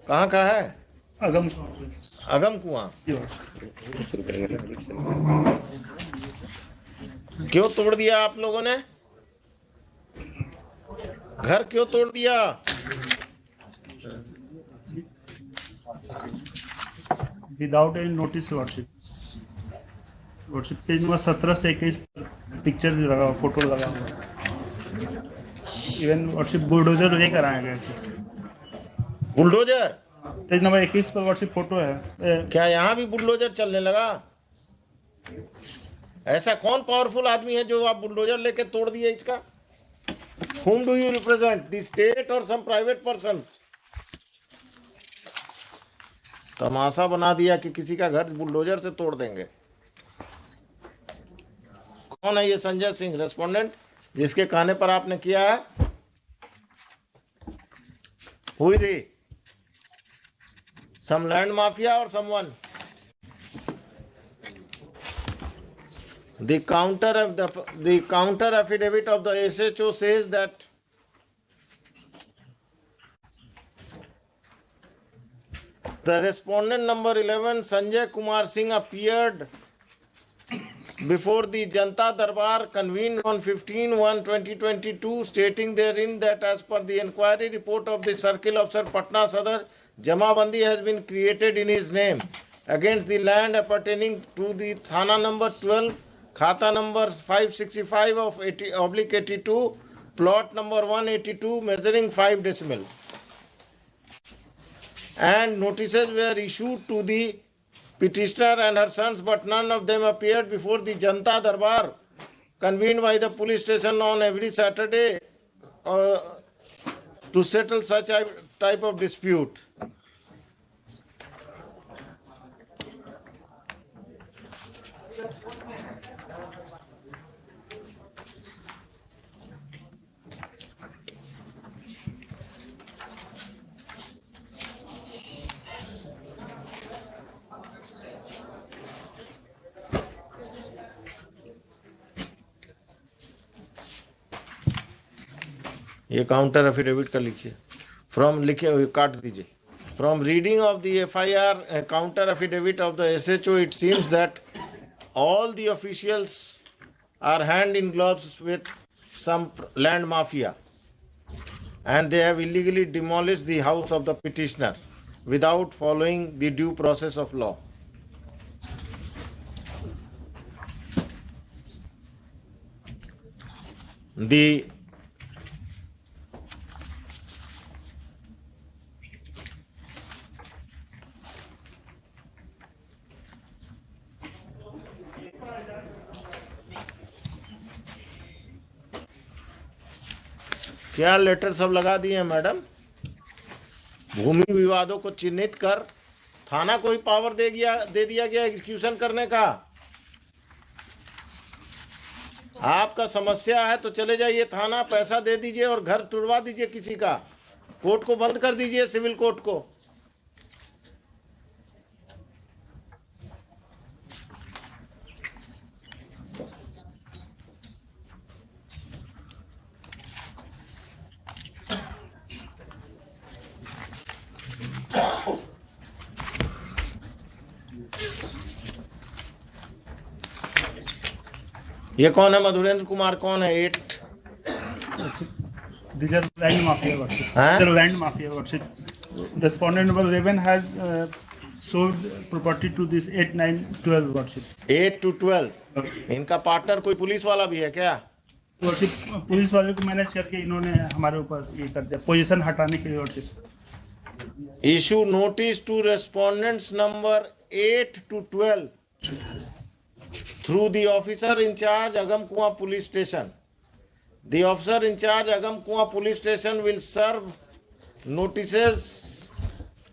कहाँ का है? अगम अगम कुआं। क्यों तोड़ दिया आप लोगों ने? घर क्यों तोड़ दिया? Without any notice lordship. Lordship page number 17 से 21 पिक्चर भी लगा हुआ, फोटो लगा हुआ। इवन लॉर्डशिप बुलडोजर लेकर आए गए थे। बुलडोजर? पेज नंबर 21 पर लॉर्डशिप फोटो है। क्या यहाँ भी बुलडोजर चलने लगा? ऐसा कौन पावरफुल आदमी है जो आप बुलडोजर लेके तोड़ दिए इसका? Whom do you represent? The state or some private persons? तमाशा बना दिया कि किसी का घर बुलडोजर से तोड़ देंगे। कौन है ये संजय सिंह रेस्पोंडेंट जिसके कहने पर आपने किया है? हुई थी some land mafia or someone? The counter affidavit of the SHO says that the respondent number 11 Sanjay Kumar Singh appeared before the Janta Darbar convened on 15/1/2022, stating therein that as per the inquiry report of the Circle Officer Patna Sadar, Jamabandi has been created in his name against the land appertaining to the Thana number 12, Khata number 565 of 80/82, plot number 182, measuring 5 decimal. And notices were issued to the petitioner and her sons, but none of them appeared before the Janta Darbar convened by the police station on every Saturday to settle such a type of dispute. ये counter affidavit का लिखिए। From लिखे काट दीजिए। From reading of the FIR counter affidavit of the SHO, it seems that all the officials are hand in gloves with some land mafia, and they have illegally demolished the house of the petitioner without following the due process of law. The क्या letter सब लगा दिए हैं madam? भूमि विवादों को चिन्हित कर थाना को ही पावर दे दिया गया एग्जीक्यूशन करने का। आपका समस्या है तो चले जाइए थाना, पैसा दे दीजिए और घर तुड़वा दीजिए किसी का। कोर्ट को बंद कर दीजिए, सिविल कोर्ट को। ये कौन है? मधुरेंद्र कुमार कौन है? 8 These are land mafia worship. Huh? These are land mafia worship. Respondent number 11 has sold property to this 8, 9, 12 worship. 8 to 12। इनका पार्टनर कोई पुलिस वाला भी है क्या? वर्शिप पुलिस वाले को मैनेज करके इन्होंने हमारे ऊपर ये कर दिया, पोजीशन हटाने के लिए worship. Issue notice to respondents number 8 to 12 through the officer in charge Agam Kuan police station. The officer in charge Agam Kuan police station will serve notices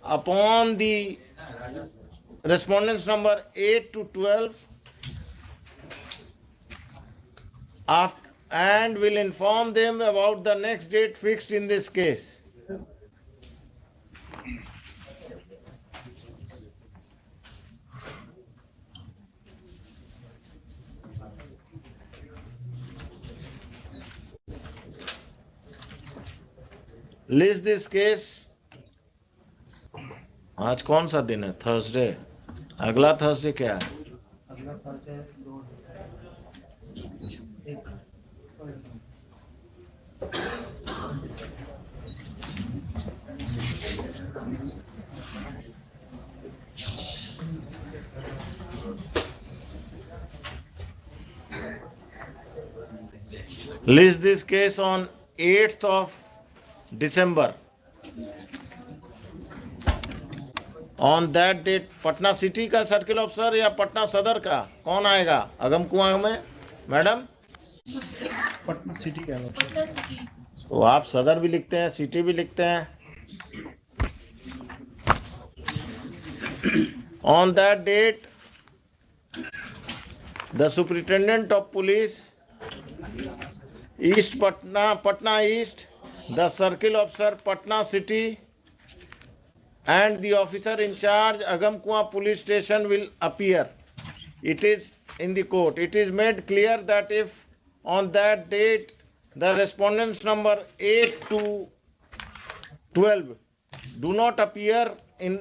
upon the respondents number 8 to 12 and will inform them about the next date fixed in this case. List this case आज कौन सा दिन है? Thursday. अगला Thursday क्या है? अगला Thursday 2 एक List this case on 8th of December. On that date, Patna city का सर्किल ऑफिसर या पटना सदर का कौन आएगा अगम कुआं में? मैडम पटना सिटी का है। तो आप सदर भी लिखते हैं, सिटी भी लिखते हैं। On that date, the superintendent of police, East Patna East, the circle officer Patna City, and the officer in charge Agam Kuan police station will appear. It is in the court. It is made clear that if on that date the respondents number 8 to 12 do not appear in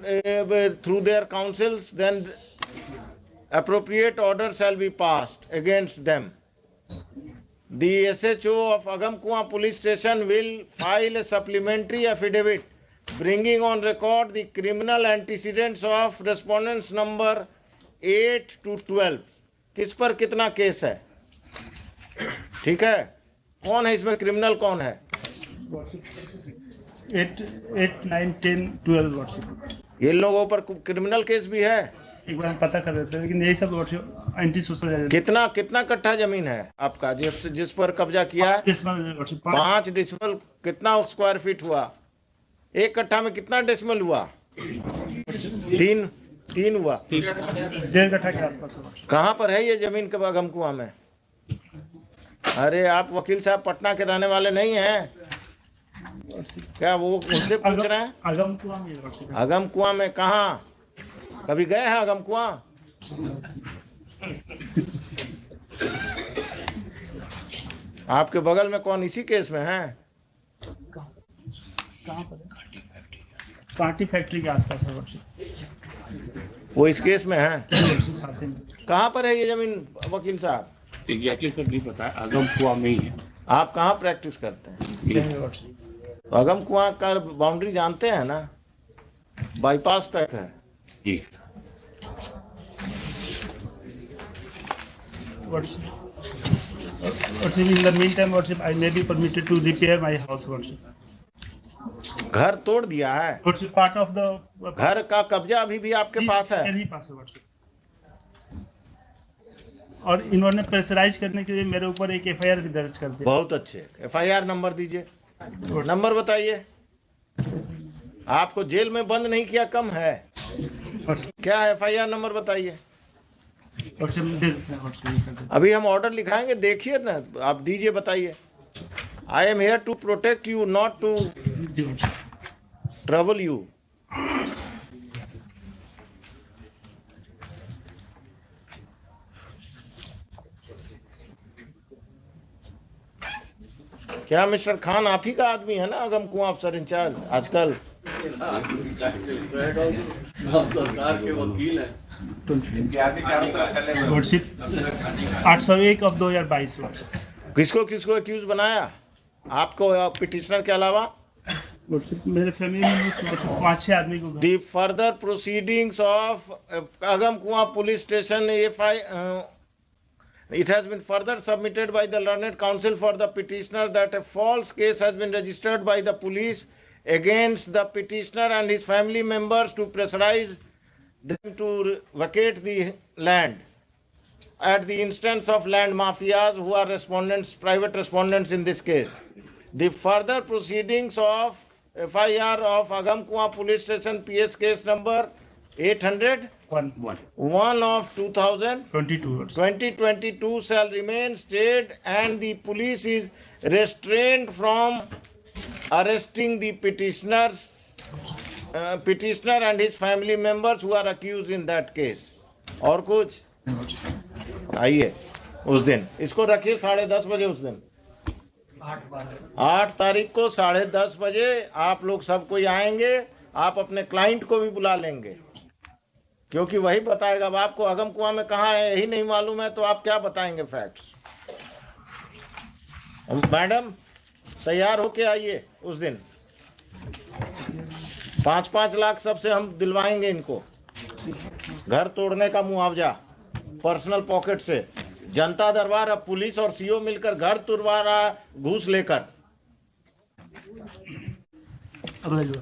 through their counsels, then appropriate order shall be passed against them. The SHO of Agam Kuan police station will file a supplementary affidavit bringing on record the criminal antecedents of respondents number 8 to 12. किस पर कितना case है? ठीक है, कौन है इसमें criminal? कौन है? 8, 9, 10, 12 वर्षिप। ये लोगों पर क्रिमिनल केस भी है। एक बार हम पता कर लेते हैं, लेकिन यही सब वर्षिप एंटी सोशल। कितना कट्ठा जमीन है आपका जिस पर कब्जा किया है? 5 डेसिमल। कितना स्क्वायर फीट हुआ? 1 कट्ठा में कितना डेसिमल हुआ? 3 हुआ। 1.5 कट्ठा के आसपास। कहाँ पर है ये जमीन के अगम कुआं में? अरे आप वकील साहब पटना के रहने वाले नहीं हैं क्या? वो उनसे पूछ रहे हैं। अगम कुआं में। अगम कुआं में कहाँ? कभी गए हैं अगम कुआं? आपके बगल में कौन इसी केस में है? कहाँ पर? कांटी फैक्ट्री के आसपास है वर्षिप। वो इस केस में है? कहाँ पर है ये जमीन वकील साहब? एग्जैक्टली सर नहीं पता है, अगम कुआं में ही है। आप कहाँ प्रैक्टिस करते हैं? अगम कुआं का बाउंड्री जानते हैं ना? बाईपास तक है जी। In the meantime, worship, I may be permitted to repair my house, worship. घर तोड़ दिया है? Worship, part of the घर का कब्जा अभी भी आपके पास है? मेरे ही पास है वर्षिप। और इन्होंने प्रेशराइज करने के लिए मेरे ऊपर एक एफआईआर भी दर्ज कर दिया। बहुत अच्छे। एफआईआर नंबर दीजिए। नंबर बताइए। आपको जेल में बंद नहीं किया कम है क्या? एफआईआर नंबर बताइए। अभी हम ऑर्डर लिखाएंगे, देखिए ना, आप दीजिए, बताइए। I am here to protect you, not to trouble you. क्या मिस्टर खान आप ही का आदमी है ना अगम कुआं अफसर इंचार्ज आजकल? सरकार के वकील हैं। 801 of 2022। किसको एक्यूज बनाया? आपको पिटिशनर के अलावा? मेरे फैमिली में 5-6 आदमी को। The further proceedings of Agam Kuan police station, it has been further submitted by the learned counsel for the petitioner that a false case has been registered by the police against the petitioner and his family members to pressurize them to vacate the land at the instance of land mafias who are private respondents in this case. The further proceedings of FIR of Agam Kuan police station PS case number 801 of 2022 shall remain stayed, and the police is restrained from arresting the petitioner and his family members who are accused in that case. और कुछ? आइए उस दिन इसको रखिए 10:30 बजे। उस दिन 8 तारीख को 10:30 बजे आप लोग सब कोई आएंगे आप अपने क्लाइंट को भी बुला लेंगे, क्योंकि वही बताएगा। अब आपको अगम कुआं में कहाँ है यही नहीं मालूम है तो आप क्या बताएंगे फैक्ट्स। मैडम तैयार होके आइए उस दिन। 5-5 लाख सबसे हम दिलवाएंगे इनको, घर तोड़ने का मुआवजा पर्सनल पॉकेट से। जनता दरबार अब पुलिस और सीओ मिलकर घर तुड़वा रहा घूस लेकर। अगला जो